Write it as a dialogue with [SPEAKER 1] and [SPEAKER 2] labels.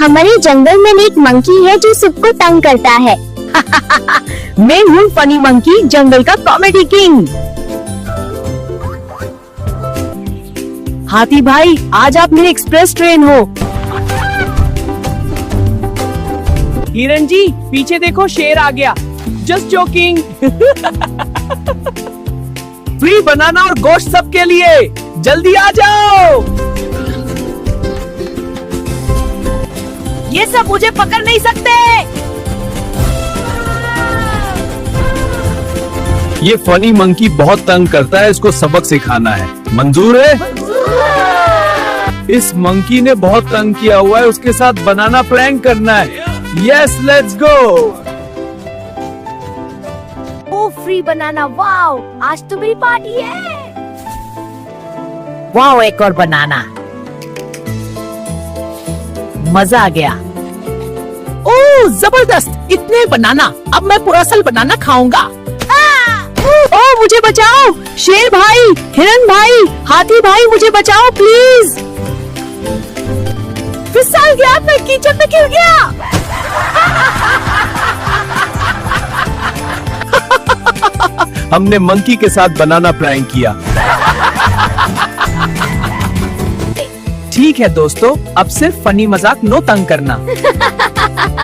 [SPEAKER 1] हमारे जंगल में एक मंकी है जो सबको तंग करता है।
[SPEAKER 2] मैं हूँ फनी मंकी, जंगल का कॉमेडी किंग। हाथी भाई, आज आप मेरे एक्सप्रेस ट्रेन हो। हिरन जी, पीछे देखो, शेर आ गया। Just joking. फ्री बनाना और गोश्त सबके लिए, जल्दी आ जाओ। ये सब मुझे पकड़ नहीं सकते।
[SPEAKER 3] ये फनी मंकी बहुत तंग करता है, इसको सबक सिखाना है। मंजूर है? इस मंकी ने बहुत तंग किया हुआ है, उसके साथ बनाना प्रैंक करना है। Yes, let's go.
[SPEAKER 1] Oh free banana, wow, आज तो मेरी पार्टी है।
[SPEAKER 2] वाओ, एक और बनाना, मजा आ गया। ओह जबरदस्त, इतने बनाना, अब मैं पूरा सल बनाना खाऊंगा। ओ मुझे बचाओ, शेर भाई, हिरन भाई, हाथी भाई, मुझे बचाओ प्लीज। फिसल गया, मैं कीचड़ में गिर गया।
[SPEAKER 3] हमने मंकी के साथ बनाना प्रैंक किया।
[SPEAKER 2] ठीक है दोस्तों, अब सिर्फ फनी मजाक, नो तंग करना।